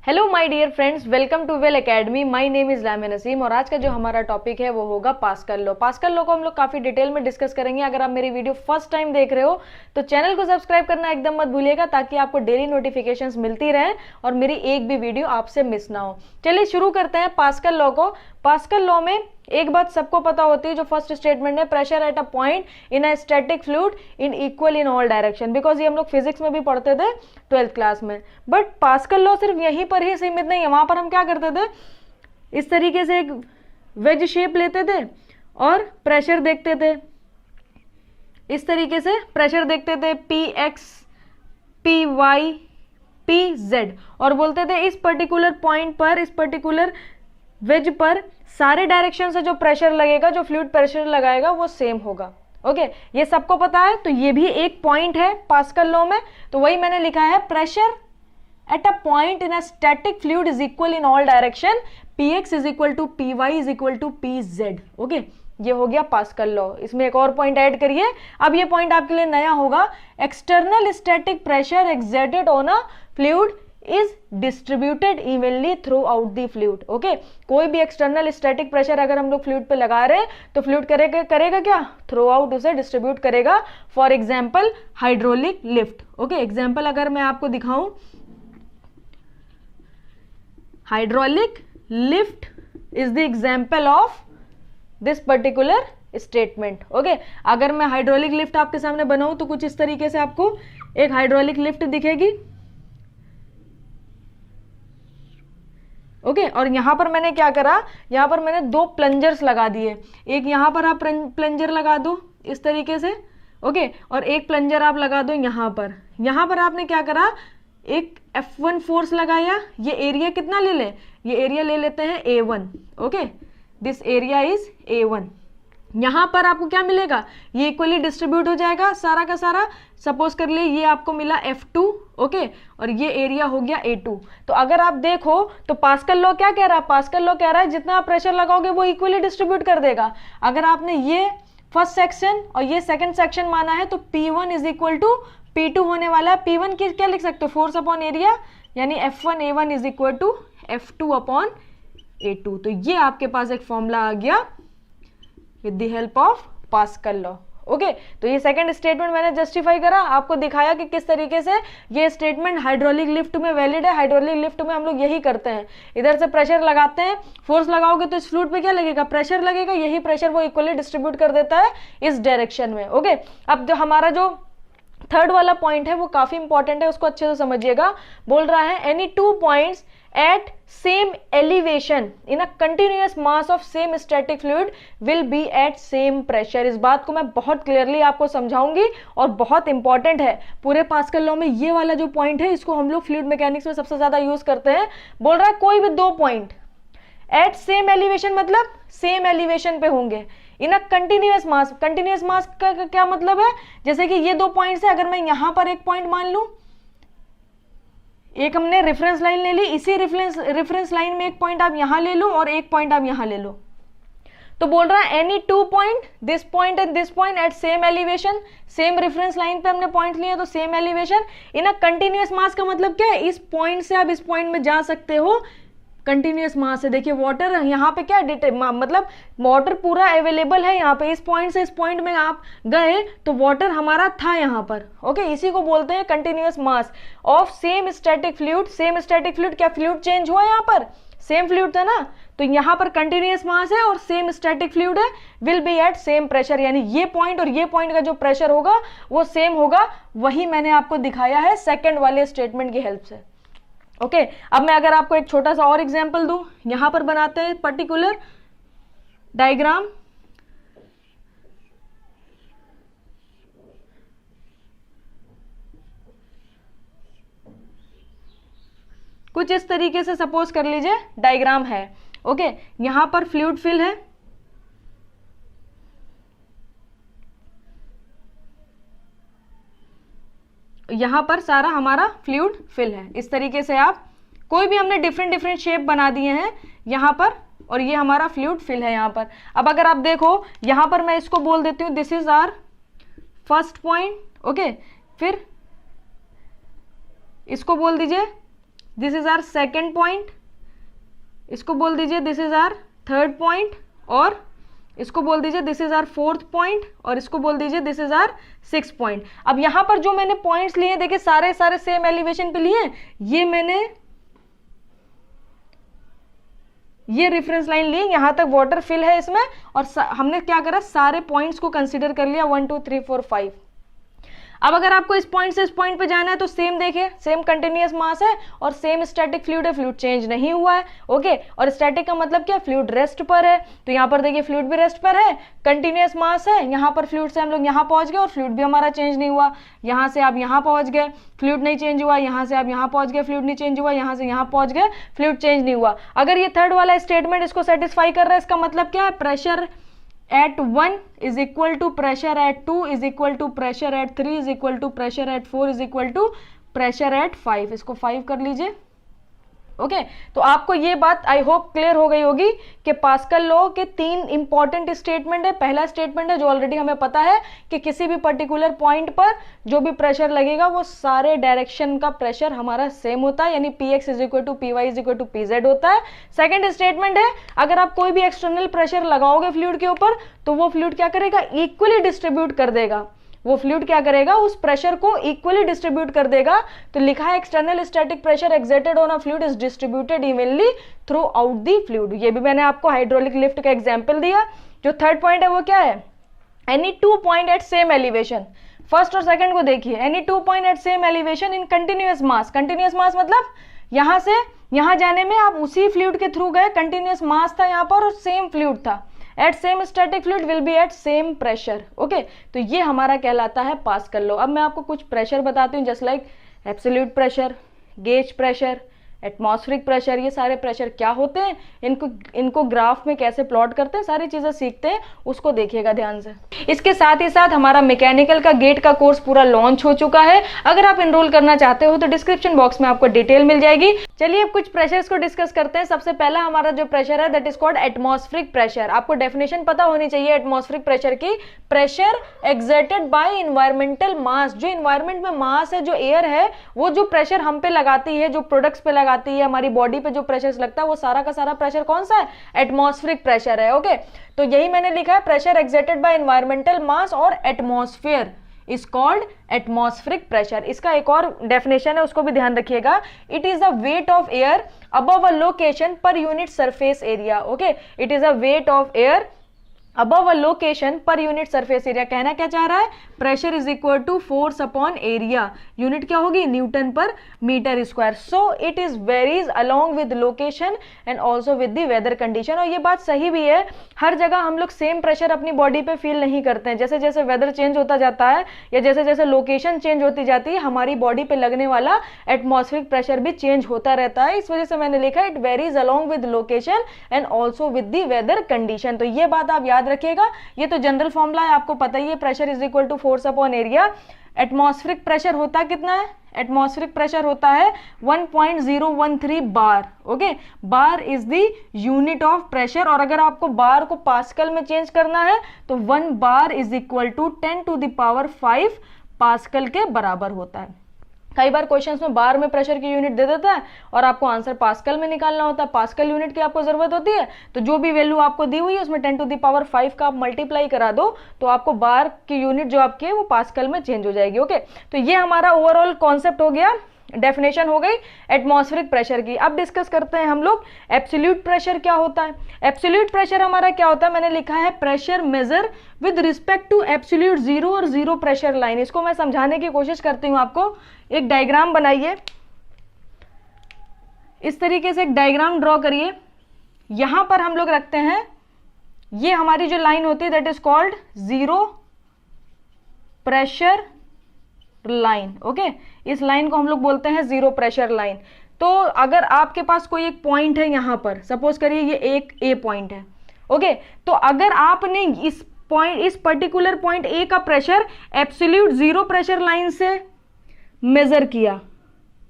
Hello my dear friends, welcome to well academy. My name is Lamiya Naseem और आज का जो हमारा टॉपिक है वो होगा पास्कल लॉ। पास्कल लॉ को हम लोग काफी डिटेल में डिस्कस करेंगे। अगर आप मेरी वीडियो फर्स्ट टाइम देख रहे हो तो चैनल को सब्सक्राइब करना एकदम मत भूलिएगा, ताकि आपको डेली नोटिफिकेशंस मिलती रहें और मेरी एक भी वीडियो आपसे मिस ना हो। चलिए शुरू करते हैं पास्कल लॉ को। पास्कल लॉ में एक बात सबको पता होती है, जो फर्स्ट स्टेटमेंट है, pressure at a point in a static fluid in equal in all direction. Because ये हम लोग फिजिक्स में भी पढ़ते थे 12th क्लास में। बट पास्कल लॉ सिर्फ यहीं पर ही सीमित नहीं है। वहां पर हम क्या करते थे, इस तरीके से एक वेज शेप लेते थे और प्रेशर देखते थे। इस तरीके से प्रेशर देखते थे, P X, P Y, P Z, और बोलते थे इस पर्टिकुलर पॉइंट पर, इस पर्टिकुलर वेज पर सारे डायरेक्शन से जो प्रेशर लगेगा, जो फ्लूइड प्रेशर लगाएगा, वो सेम होगा। ओके, ये सबको पता है। तो ये भी एक पॉइंट है पास्कल लॉ में। तो वही मैंने लिखा है, pressure at a point in a static fluid is equal in all direction, P X is equal to P Y is equal to P Z. Okay, ये हो गया पास्कल लॉ। इसमें एक और पॉइंट ऐड करिए। अब ये पॉइंट आपके लिए नया होगा, external static pressure exerted on a fluid is distributed evenly through out the fluid. Okay, कोई भी एक्सटर्नल स्टैटिक प्रेशर अगर हम लोग फ्लूइड पे लगा रहे हैं तो फ्लूइड करेगा क्या, थ्रू आउट उसे डिस्ट्रीब्यूट करेगा। For example hydraulic lift. Okay, example अगर मैं आपको दिखाऊं, hydraulic lift is the example of this particular statement. Okay, अगर मैं हाइड्रोलिक लिफ्ट आपके सामने बनाऊं तो कुछ इस तरीके से आपको एक हाइड्रोलिक लिफ्ट दिखेगी। ओके, और यहां पर मैंने क्या करा, यहां पर मैंने दो प्लंजर्स लगा दिए। एक यहां पर आप प्लंजर लगा दो इस तरीके से। ओके, और एक प्लंजर आप लगा दो यहां पर। यहां पर आपने क्या करा, एक F1 फोर्स लगाया। ये एरिया कितना ले ले, ये एरिया ले लेते हैं A1। Okay, this area is A1। यहां पर आपको क्या मिलेगा, ये इक्वली डिस्ट्रीब्यूट हो जाएगा सारा का सारा। सपोज कर ले ये आपको मिला F2। ओके, और ये एरिया हो गया A2। तो अगर आप देखो तो पास्कल लॉ क्या कह रहा है, पास्कल लॉ कह रहा है जितना आप प्रेशर लगाओगे वो इक्वली डिस्ट्रीब्यूट कर देगा। अगर आपने ये फर्स्ट सेक्शन और ये सेकंड सेक्शन माना है तो P1 is equal to P2 होने वाला है। P1 की क्या लिख सकते हो, फोर्स अपॉन एरिया, यानी F1A1 is equal to F2 upon A2। तो ये आपके पास एक फॉर्मूला आ गया with the help of pascal law. Okay, तो ये सेकंड स्टेटमेंट मैंने जस्टिफाई करा, आपको दिखाया कि किस तरीके से ये स्टेटमेंट हाइड्रोलिक लिफ्ट में वैलिड है। हाइड्रोलिक लिफ्ट में हम लोग यही करते हैं, इधर से प्रेशर लगाते हैं, फोर्स लगाओगे तो इस फ्लूइड पे क्या लगेगा, प्रेशर लगेगा। यही प्रेशर वो इक्वली डिस्ट्रीब्यूट कर देता है इस डायरेक्शन में। ओके, अब जो हमारा जो थर्ड वाला पॉइंट है वो काफी इंपॉर्टेंट है, उसको अच्छे से समझिएगा। बोल रहा है any two points at same elevation in a continuous mass of same static fluid will be at same pressure। इस बात को मैं बहुत क्लियरली आपको समझाऊंगी और बहुत इंपॉर्टेंट है पूरे पास्कल लॉ में। ये वाला जो पॉइंट है इसको हम लोग फ्लूइड मैकेनिक्स में सबसे ज्यादा यूज करते हैं। बोल रहा है कोई भी दो पॉइंट एट सेम एलिवेशन, मतलब सेम एलिवेशन पे होंगे इन a continuous mass. Continuous mass का क्या मतलब है, जैसे कि ये दो पॉइंट्स है, अगर मैं यहां पर एक पॉइंट मान लूं, एक हमने रेफरेंस लाइन ले ली, इसी रेफरेंस लाइन में एक पॉइंट आप यहां ले लो और एक पॉइंट आप यहां ले लो। तो बोल रहा है any two point, this point and this point at same elevation, same reference line पे हमने पॉइंट लिए तो same elevation in a continuous mass का मतलब क्या है, इस पॉइंट से आप इस पॉइंट में जा सकते हो कंटिन्यूअस मास है। देखिए वाटर यहाँ पे क्या मतलब वाटर पूरा अवेलेबल है यहाँ पे, इस पॉइंट से इस पॉइंट में आप गए तो वाटर हमारा था यहाँ पर। ओके, इसी को बोलते हैं continuous mass of same static fluid. Same static fluid, क्या फ्लूइड चेंज हुआ यहाँ पर, सेम फ्लूइड था ना, तो यहाँ पर कंटिन्यूअस मास है और सेम स्टैटिक फ्लूइड है, will be at same pressure, यानी ये पॉइंट और ये पॉइंट का जो प्रेशर होगा वो सेम होगा। वही मैंने आपको दिखाया है सेकेंड वाले स्टेटमेंट की हेल्प से। ओके, अब मैं अगर आपको एक छोटा सा और एग्जांपल दूं, यहां पर बनाते हैं पर्टिकुलर डायग्राम। कुछ इस तरीके से सपोज कर लीजिए डायग्राम है। ओके, यहां पर फ्लूइड फिल है, यहां पर सारा हमारा फ्लूइड फिल है। इस तरीके से आप कोई भी हमने डिफरेंट शेप बना दिए हैं यहां पर, और ये हमारा फ्लूइड फिल है यहां पर। अब अगर आप देखो यहां पर मैं इसको बोल देती हूं this is our first point. Okay, फिर इसको बोल दीजिए this is our second point, इसको बोल दीजिए this is our third point, और इसको बोल दीजिए this is our fourth point, और इसको बोल दीजिए this is our six point. अब यहां पर जो मैंने पॉइंट्स लिए देखिए सारे सारे सेम एलिवेशन पे लिए, ये मैंने ये रेफरेंस लाइन ली, यहां तक वाटर फिल है इसमें, और हमने क्या करा सारे पॉइंट्स को कंसीडर कर लिया 1 2 3 4 5। अब अगर आपको इस पॉइंट से इस पॉइंट पे जाना है तो सेम देखिए, सेम कंटिन्यूअस मास है और सेम स्टैटिक फ्लूइड है, फ्लूइड चेंज नहीं हुआ है। ओके, और स्टैटिक का मतलब क्या, फ्लूइड रेस्ट पर है, तो यहाँ पर देखिए फ्लूइड भी रेस्ट पर है, कंटिन्यूअस मास है, यहाँ पर फ्लूइड से हम लोग यहाँ पहुंच गए और फ्लूइड भी हमारा चेंज नहीं हुआ, यहाँ से आप यहाँ पहुंच गए फ्लूइड नहीं चेंज हुआ, यहाँ से आप यहाँ पहुंच गए फ्लूइड नहीं चेंज हुआ, यहाँ से यहाँ पहुंच गए फ्लूइड चेंज नहीं हुआ। अगर ये थर्ड वाला स्टेटमेंट इसको सेटिस्फाई कर रहा है, इसका मतलब क्या है, pressure at 1 is equal to pressure at 2 is equal to pressure at 3 is equal to pressure at 4 is equal to pressure at 5। इसको 5 कर लीजिए। ओके, तो आपको ये बात आई होप क्लियर हो गई होगी कि पास्कल लॉ के तीन इंपॉर्टेंट स्टेटमेंट है। पहला स्टेटमेंट है जो ऑलरेडी हमें पता है कि किसी भी पर्टिकुलर पॉइंट पर जो भी प्रेशर लगेगा वो सारे डायरेक्शन का प्रेशर हमारा सेम होता है, यानी Px is equal to Py is equal to Pz होता है। सेकेंड स्टेटमेंट है अगर आप कोई भी एक्सटर्नल प्रेशर लगाओगे फ्लूइड के ऊपर तो वो फ्लूइड क्या करेगा, इक्वली डिस्ट्रीब्यूट कर देगा, वो फ्लूइड क्या करेगा, उस प्रेशर को इक्वली डिस्ट्रीब्यूट कर देगा। तो लिखा है external static pressure exerted on a fluid is distributed evenly through out the fluid. ये भी मैंने आपको हाइड्रोलिक लिफ्ट का एग्जांपल दिया। जो थर्ड पॉइंट है वो क्या है, any two point at same elevation, first और सेकंड को देखिए, any two point at same elevation in continuous mass. Continuous mass मतलब यहां से यहां जाने में आप उसी फ्लूइड के थ्रू गए, कंटिन्यूअस मास था यहां पर और सेम फ्लूइड था, at same static fluid will be at same pressure. Okay, तो ये हमारा कहलाता है पास्कल लॉ। अब मैं आपको कुछ प्रेशर बताती हूँ, just like absolute pressure, gauge pressure, atmospheric pressure. ये सारे प्रेशर क्या होते हैं, इनको ग्राफ में कैसे प्लॉट करते हैं, सारी चीजें सीखते हैं, उसको देखिएगा ध्यान से। इसके साथ ही साथ हमारा मैकेनिकल का गेट का कोर्स पूरा लॉन्च हो चुका है। अगर आप एनरोल करना चाहते हो तो डिस्क्रिप्शन बॉक्स में आपको डिटेल मिल जाएगी। चलिए अब कुछ प्रेशर्स को डिस्कस करते हैं। सबसे पहला हमारा जो प्रेशर है that is called atmospheric pressure. आपको डेफिनेशन पता होनी चाहिए एटमॉस्फेरिक प्रेशर की, प्रेशर एक्सर्टेड बाय एनवायरमेंटल मास। जो एनवायरमेंट में मास है, जो एयर है, वो जो प्रेशर हम पे लगाती है, जो प्रोडक्ट्स पे लगाती है, हमारी बॉडी पे जो प्रेशर लगता है, वो सारा का सारा प्रेशर कौन सा है, एटमॉस्फेरिक प्रेशर है। ओके, तो यही मैंने लिखा है, pressure exerted by environmental mass और atmosphere is called atmospheric pressure. इसका एक और डेफिनेशन है, उसको भी ध्यान रखिएगा। It is the weight of air above a location per unit surface area. Okay, it is a weight of air above a location per unit surface area. कहना क्या चाह रहा है, pressure is equal to force upon area. Unit क्या होगी, newton per metre square. So it is varies along with location and also with the weather condition. और ये बात सही भी है, हर जगह हम लोग सेम प्रेशर अपनी बॉडी पे फील नहीं करते हैं। जैसे जैसे वेदर चेंज होता जाता है या जैसे जैसे लोकेशन चेंज होती जाती है, हमारी बॉडी पे लगने वाला एटमॉस्फेरिक प्रेशर भी चेंज होता रहता है। इस वजह से मैंने लिखा it varies along with location and also with the weather condition. तो ये बात आप याद रखिएगा। ये तो जनरल फॉर्मूला है, आपको पता ही है, pressure is equal to force upon area. Atmospheric pressure होता कितना है, एटमॉस्फेरिक प्रेशर होता है 1.013 bar. Okay, bar is the unit of pressure. और अगर आपको बार को पास्कल में चेंज करना है तो 1 bar is equal to 10 to the power 5 pascal के बराबर होता है। कई बार क्वेश्चंस में बार में प्रेशर की यूनिट दे देता है और आपको आंसर पास्कल में निकालना होता है, पास्कल यूनिट की आपको जरूरत होती है। तो जो भी वैल्यू आपको दी हुई है उसमें 10 टू द पावर 5 का आप मल्टीप्लाई करा दो तो आपको बार की यूनिट जो आपकी है वो पास्कल में चेंज हो जाएगी। ओके, तो ये हमारा ओवरऑल कॉन्सेप्ट हो गया, डेफिनेशन हो गई एटमॉस्फेरिक प्रेशर की। अब डिस्कस करते हैं हम लोग एब्सोल्यूट प्रेशर क्या होता है। एब्सोल्यूट प्रेशर हमारा क्या होता है, मैंने लिखा है pressure measure with respect to absolute zero और जीरो प्रेशर लाइन। इसको मैं समझाने की कोशिश करती हूँ आपको। एक डायग्राम बनाइए, इस तरीके से एक डायग्राम ड्रॉ करिए। यहां पर हम लोग रखते हैं, ये हमारी जो लाइन होती है that is called zero pressure line. Okay, इस लाइन को हम लोग बोलते हैं जीरो प्रेशर लाइन। तो अगर आपके पास कोई एक पॉइंट है यहां पर, सपोज करिए ये एक ए पॉइंट है। ओके, तो अगर आपने इस पर्टिकुलर पॉइंट ए का pressure absolute zero pressure line से मेजर किया,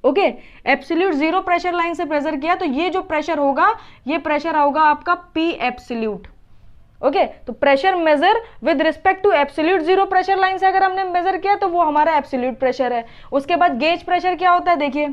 okay, absolute zero pressure line से प्रेशर किया, तो ये जो प्रेशर होगा ये प्रेशर होगा आपका पी एब्सोल्यूट। ओके, तो pressure measure with respect to absolute zero pressure line से अगर हमने मेजर किया तो वो हमारा एब्सोल्यूट प्रेशर है। उसके बाद गेज प्रेशर क्या होता है, देखिए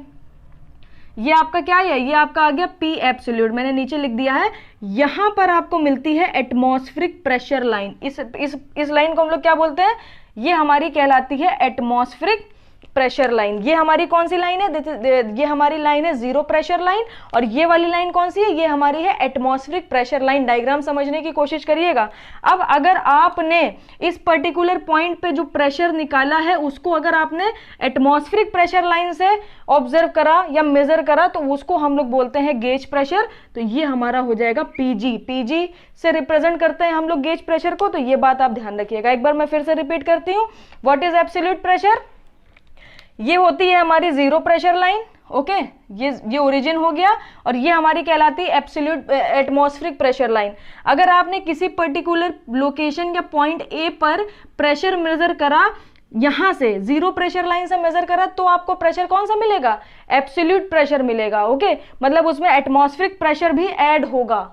ये आपका क्या है, ये आपका आ गया P एब्सोल्यूट, मैंने नीचे लिख दिया है। यहां पर आपको मिलती है एटमॉस्फेरिक प्रेशर लाइन। इस लाइन को हम लोग क्या बोलते हैं, ये हमारी कहलाती है एटमॉस्फेरिक प्रेशर लाइन। ये हमारी कौन सी लाइन है, ये हमारी लाइन है जीरो प्रेशर लाइन, और ये वाली लाइन कौन सी है, ये हमारी है एटमॉस्फेरिक प्रेशर लाइन। डायग्राम समझने की कोशिश करिएगा। अब अगर आपने इस पर्टिकुलर पॉइंट पे जो प्रेशर निकाला है उसको अगर आपने एटमॉस्फेरिक प्रेशर लाइन से ऑब्जर्व करा या मेजर करा तो उसको हम लोग बोलते हैं गेज प्रेशर। तो ये हमारा हो जाएगा पीजी। पीजी से रिप्रेजेंट करते हैं हम लोग गेज प्रेशर को। तो ये बात आप ध्यान रखिएगा। एक बार मैं फिर से रिपीट करती हूँ, व्हाट इज एब्सोल्यूट प्रेशर, ये होती है हमारी जीरो प्रेशर लाइन। ओके, ये ओरिजिन हो गया, और ये हमारी कहलाती है एब्सोल्यूट एटमॉस्फेरिक प्रेशर लाइन। अगर आपने किसी पर्टिकुलर लोकेशन या पॉइंट ए पर प्रेशर मेजर करा, यहां से जीरो प्रेशर लाइन से मेजर करा, तो आपको प्रेशर कौन सा मिलेगा, एब्सोल्यूट प्रेशर मिलेगा। ओके, मतलब उसमें एटमॉस्फेरिक प्रेशर भी ऐड होगा।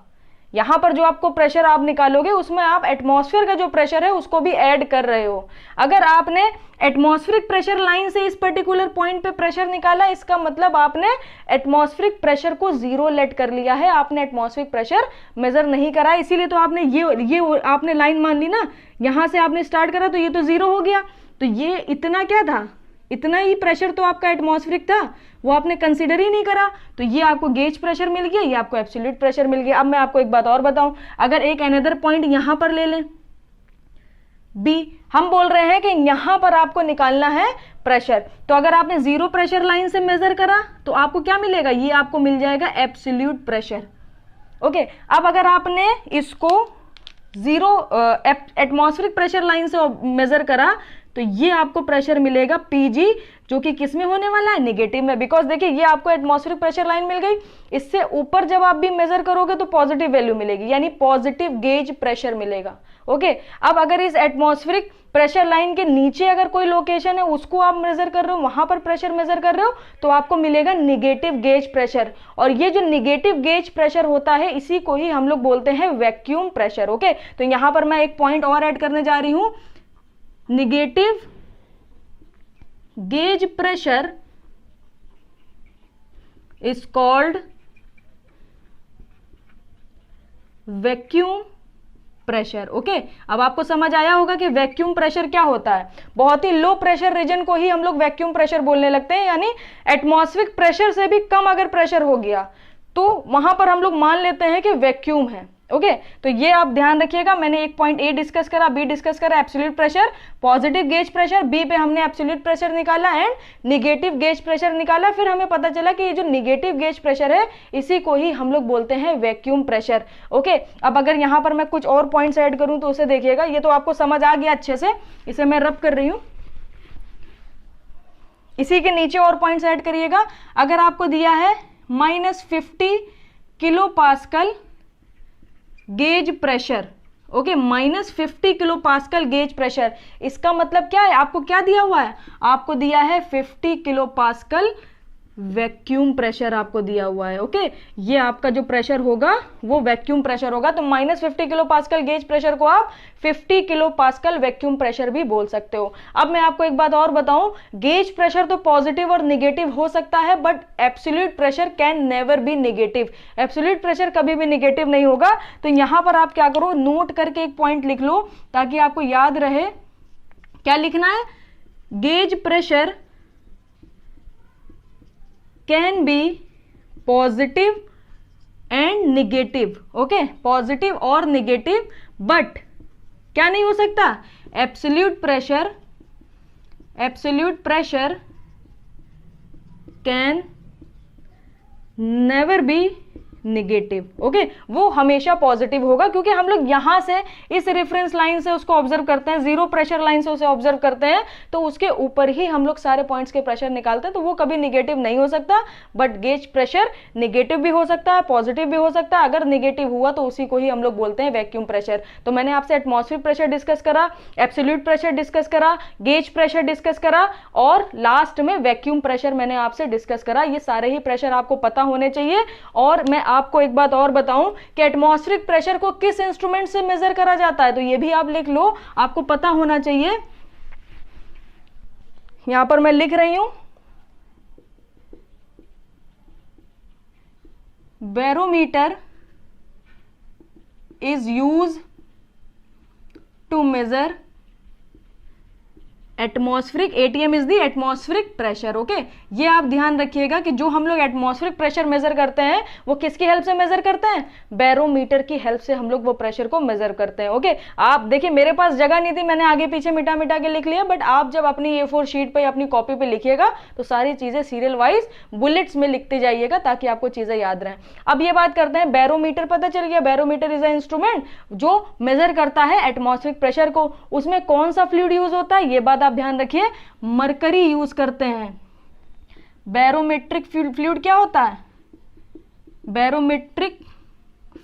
यहां पर जो आपको प्रेशर आप निकालोगे उसमें आप एटमॉस्फेयर का जो प्रेशर है उसको भी ऐड कर रहे हो। अगर आपने एटमॉस्फेरिक प्रेशर लाइन से इस पर्टिकुलर पॉइंट पे प्रेशर निकाला, इसका मतलब आपने एटमॉस्फेरिक प्रेशर को जीरो लेट कर लिया है, आपने एटमॉस्फेरिक प्रेशर मेजर नहीं करा। इसीलिए तो आपने ये आपने लाइन मान ली ना, यहां से आपने स्टार्ट करा तो ये तो जीरो हो गया। तो ये इतना क्या था, इतना ही प्रेशर तो आपका एटमॉस्फेरिक था, वो आपने कंसीडर ही नहीं करा। तो ये आपको गेज प्रेशर मिल गया, ये आपको एब्सोल्यूट प्रेशर मिल गया। अब मैं आपको एक बात और बताऊं, अगर एक अनदर पॉइंट यहां पर ले लें बी, हम बोल रहे हैं कि यहां पर आपको निकालना है प्रेशर, तो अगर आपने जीरो प्रेशर लाइन से मेजर करा तो आपको क्या मिलेगा, ये आपको मिल जाएगा एब्सोल्यूट प्रेशर। ओके, अब अगर आपने इसको जीरो एटमॉस्फेरिक प्रेशर लाइन से मेजर करा तो ये आपको प्रेशर मिलेगा पीजी, जो कि किस में होने वाला है, नेगेटिव में। बिकॉज देखिए ये आपको एटमॉस्फेरिक प्रेशर लाइन मिल गई, इससे ऊपर जब आप भी मेजर करोगे तो पॉजिटिव वैल्यू मिलेगी, यानी पॉजिटिव गेज प्रेशर मिलेगा। ओके, अब अगर इस एटमॉस्फेरिक प्रेशर लाइन के नीचे अगर कोई लोकेशन है उसको आप मेजर कर रहे हो, वहां पर प्रेशर मेजर कर रहे हो, तो आपको मिलेगा निगेटिव गेज प्रेशर। और ये जो निगेटिव गेज प्रेशर होता है इसी को ही हम लोग बोलते हैं वैक्यूम प्रेशर। ओके, तो यहां पर मैं एक पॉइंट और ऐड करने जा रही हूं, negative gauge pressure is called vacuum pressure. Okay, अब आपको समझ आया होगा कि वैक्यूम प्रेशर क्या होता है। बहुत ही लो प्रेशर रीजन को ही हम लोग वैक्यूम प्रेशर बोलने लगते हैं, यानी एटमॉस्फेरिक प्रेशर से भी कम अगर प्रेशर हो गया तो वहां पर हम लोग मान लेते हैं कि वैक्यूम है। ओके, तो ये आप ध्यान रखिएगा। मैंने एक पॉइंट ए डिस्कस करा, बी डिस्कस करा, absolute pressure, positive gauge pressure, B पे हमने एब्सोल्यूट प्रेशर निकाला एंड निगेटिव गेज प्रेशर निकाला। फिर हमें पता चला कि ये जो निगेटिव गेज प्रेशर है इसी को ही हम लोग बोलते हैं वैक्यूम प्रेशर। ओके, अब अगर यहां पर मैं कुछ और पॉइंट्स ऐड करूं तो उसे देखिएगा, ये तो आपको समझ आ गया अच्छे से, इसे मैं रब कर रही हूं। इसी के नीचे और पॉइंट्स ऐड करिएगा। अगर आपको दिया है -50 kilo pascal gauge pressure, okay, -50 kilo pascal gauge pressure, इसका मतलब क्या है, आपको क्या दिया हुआ है, आपको दिया है 50 किलो पास्कल वैक्यूम प्रेशर आपको दिया हुआ है। ओके, ये आपका जो प्रेशर होगा वो वैक्यूम प्रेशर होगा। तो -50 किलो पास्कल गेज प्रेशर को आप 50 किलो पास्कल वैक्यूम प्रेशर भी बोल सकते हो। अब मैं आपको एक बात और बताऊं, गेज प्रेशर तो पॉजिटिव और निगेटिव हो सकता है, but absolute pressure can never be negative. Absolute pressure कभी भी निगेटिव नहीं होगा। तो यहां पर आप क्या करो, नोट करके एक पॉइंट लिख लो ताकि आपको याद रहे। क्या लिखना है, gauge pressure can be positive and negative. Okay, positive और निगेटिव, बट क्या नहीं हो सकता, absolute pressure can never be negative. Okay, वो हमेशा पॉजिटिव होगा, क्योंकि हम लोग यहां से इस रेफरेंस लाइन से उसको ऑब्जर्व करते हैं, जीरो प्रेशर लाइन से उसे ऑब्जर्व करते हैं, तो उसके ऊपर ही हम लोग सारे पॉइंट्स के प्रेशर निकालते हैं, तो वो कभी निगेटिव नहीं हो सकता। बट गेज प्रेशर निगेटिव भी हो सकता है, पॉजिटिव भी हो सकता है। अगर निगेटिव हुआ तो उसी को ही हम लोग बोलते हैं वैक्यूम प्रेशर। तो मैंने आपसे एटमॉस्फेरिक प्रेशर डिस्कस करा, एब्सोल्यूट प्रेशर डिस्कस करा, गेज प्रेशर डिस्कस करा, और लास्ट में वैक्यूम प्रेशर मैंने आपसे डिस्कस करा। ये सारे ही प्रेशर आपको पता होने चाहिए। और मैं आपको एक बात और बताऊं कि एटमॉस्फेरिक प्रेशर को किस इंस्ट्रूमेंट से मेजर करा जाता है, तो ये भी आप लिख लो, आपको पता होना चाहिए। यहां पर मैं लिख रही हूं, barometer is used to measure atmospheric, ATM is the atmospheric pressure. Okay, ये आप ध्यान रखिएगा कि जो हम लोग एटमॉस्फेरिक प्रेशर मेजर करते हैं वो किसकी हेल्प से मेजर करते हैं, बैरोमीटर की हेल्प से हम लोग वो प्रेशर को मेजर करते हैं। ओके, आप देखिए मेरे पास जगह नहीं थी, मैंने आगे पीछे मिटा मिटा के लिख लिया, बट आप जब अपनी A4 शीट पे या अपनी कॉपी पे लिखिएगा तो सारी चीजें सीरियल वाइज बुलेट्स में लिखते जाइएगा ताकि आपको चीजें याद रहें। अब ये बात करते हैं, बैरोमीटर पता चल गया, बैरोमीटर इज अ इंस्ट्रूमेंट जो मेजर करता है एटमॉस्फेरिक प्रेशर को। उसमें कौन सा फ्लूइड यूज होता है, ये बात आप ध्यान रखिए, मरकरी यूज करते हैं। बैरोमेट्रिक फ्लूइड क्या होता है, बैरोमेट्रिक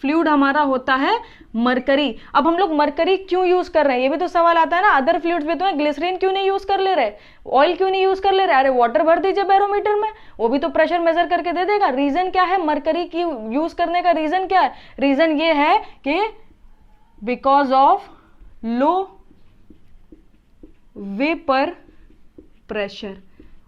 फ्लूइड हमारा होता है मरकरी। अब हम लोग मरकरी क्यों यूज कर रहे हैं, ये भी तो सवाल आता है ना, अदर फ्लूइड्स भी तो है, ग्लिसरीन क्यों नहीं यूज कर ले रहे, ऑयल क्यों नहीं यूज कर ले रहे, अरे वाटर भर दीजिए बैरोमीटर में, वो भी तो प्रेशर मेजर करके दे देगा। रीजन क्या है मरकरी की यूज करने का, रीजन क्या है, रीजन ये है कि because of low vapour pressure.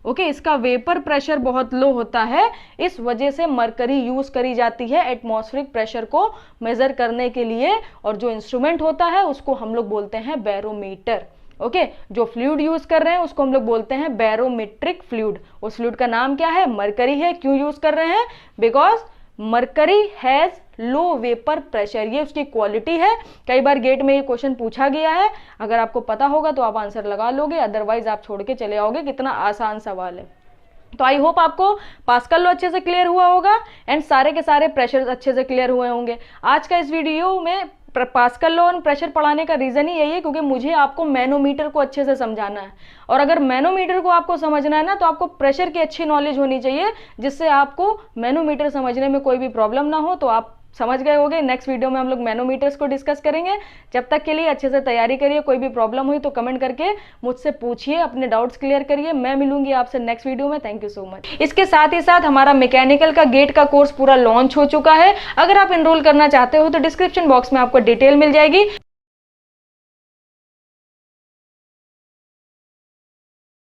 Okay, इसका वेपर प्रेशर बहुत लो होता है, इस वजह से मरकरी यूज करी जाती है एटमॉस्फेरिक प्रेशर को मेजर करने के लिए, और जो इंस्ट्रूमेंट होता है उसको हम लोग बोलते हैं बैरोमीटर। ओके, जो फ्लूइड यूज कर रहे हैं उसको हम लोग बोलते हैं बैरोमेट्रिक फ्लूइड। उस फ्लूइड का नाम क्या है, मरकरी है। क्यों यूज कर रहे हैं, because mercury has low vapour pressure, ये उसकी क्वालिटी है। कई बार गेट में ये क्वेश्चन पूछा गया है, अगर आपको पता होगा तो आप आंसर लगा लोगे, अदरवाइज आप छोड़ के चले आओगे। कितना आसान सवाल है। तो आई होप आपको पास्कल लॉ अच्छे से क्लियर हुआ होगा एंड सारे के सारे प्रेशर अच्छे से क्लियर हुए होंगे। आज का इस वीडियो में पास्कल लॉ और प्रेशर पढ़ाने का रीजन ही यही है क्योंकि मुझे आपको मैनोमीटर को अच्छे से समझाना है, और अगर मैनोमीटर को आपको समझना है ना तो आपको प्रेशर की अच्छी नॉलेज होनी चाहिए, जिससे आपको मैनोमीटर समझने में कोई भी प्रॉब्लम ना हो। तो आप समझ गए होंगे, नेक्स्ट वीडियो में हम लोग मैनोमीटर्स को डिस्कस करेंगे। जब तक के लिए अच्छे से तैयारी करिए, कोई भी प्रॉब्लम हुई तो कमेंट करके मुझसे पूछिए, अपने डाउट्स क्लियर करिए। मैं मिलूंगी आपसे नेक्स्ट वीडियो में। Thank you so much. इसके साथ ही साथ हमारा मैकेनिकल का गेट का कोर्स पूरा लॉन्च हो चुका है। अगर आप एनरोल करना चाहते हो तो डिस्क्रिप्शन बॉक्स में आपको डिटेल मिल जाएगी।